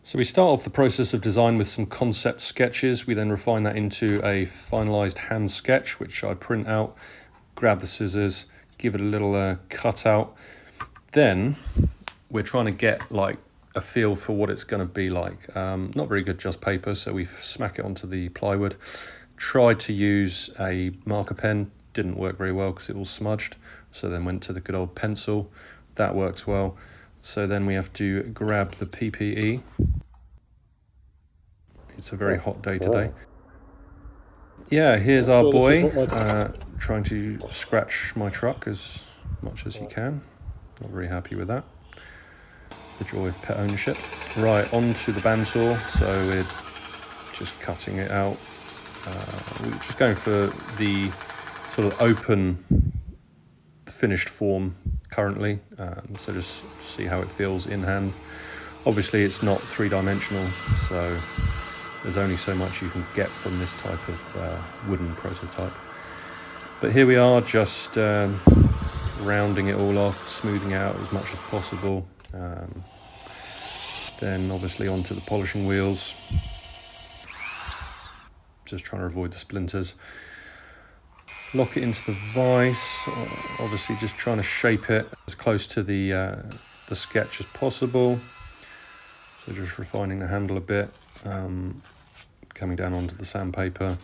So we start off the process of design with some concept sketches. We then refine that into a finalized hand sketch, which I print out, grab the scissors, give it a little cut out. Then we're trying to get like a feel for what it's going to be like. Not very good just paper, so we smack it onto the plywood. Tried to use a marker pen, didn't work very well because it all smudged. So then went to the good old pencil. That works well. So then we have to grab the PPE. It's a very hot day today. Yeah, here's our boy trying to scratch my truck as much as he can. Not very happy with that. The joy of pet ownership. Right, onto the bandsaw. So we're just cutting it out. We're just going for the sort of open finished form currently. So just see how it feels in hand. Obviously it's not three-dimensional, so there's only so much you can get from this type of wooden prototype. But here we are, just rounding it all off, smoothing out as much as possible. Then obviously onto the polishing wheels. Just trying to avoid the splinters. Lock it into the vise, obviously just trying to shape it as close to the sketch as possible. So just refining the handle a bit, coming down onto the sandpaper.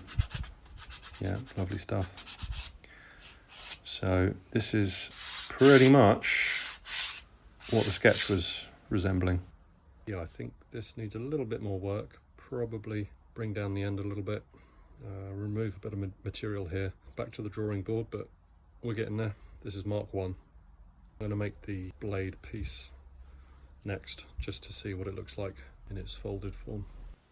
Yeah, lovely stuff. So this is pretty much what the sketch was resembling. Yeah, I think this needs a little bit more work. Probably bring down the end a little bit, remove a bit of material here. Back to the drawing board, but we're getting there. This is Mark 1. I'm going to make the blade piece next, just to see what it looks like in its folded form.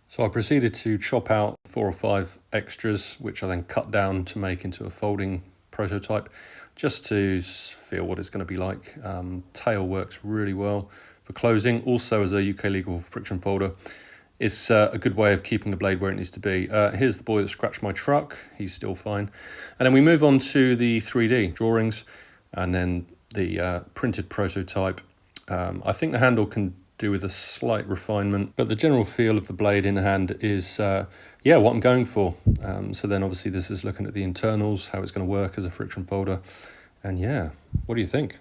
So I proceeded to chop out 4 or 5 extras, which I then cut down to make into a folding prototype, just to feel what it's going to be like. Tail works really well for closing. Also, as a UK legal friction folder, it's a good way of keeping the blade where it needs to be. Here's the boy that scratched my truck. He's still fine. And then we move on to the 3D drawings and then the printed prototype. I think the handle can do with a slight refinement, but the general feel of the blade in hand is, yeah, what I'm going for. So then obviously this is looking at the internals, how it's going to work as a friction folder. And yeah, what do you think?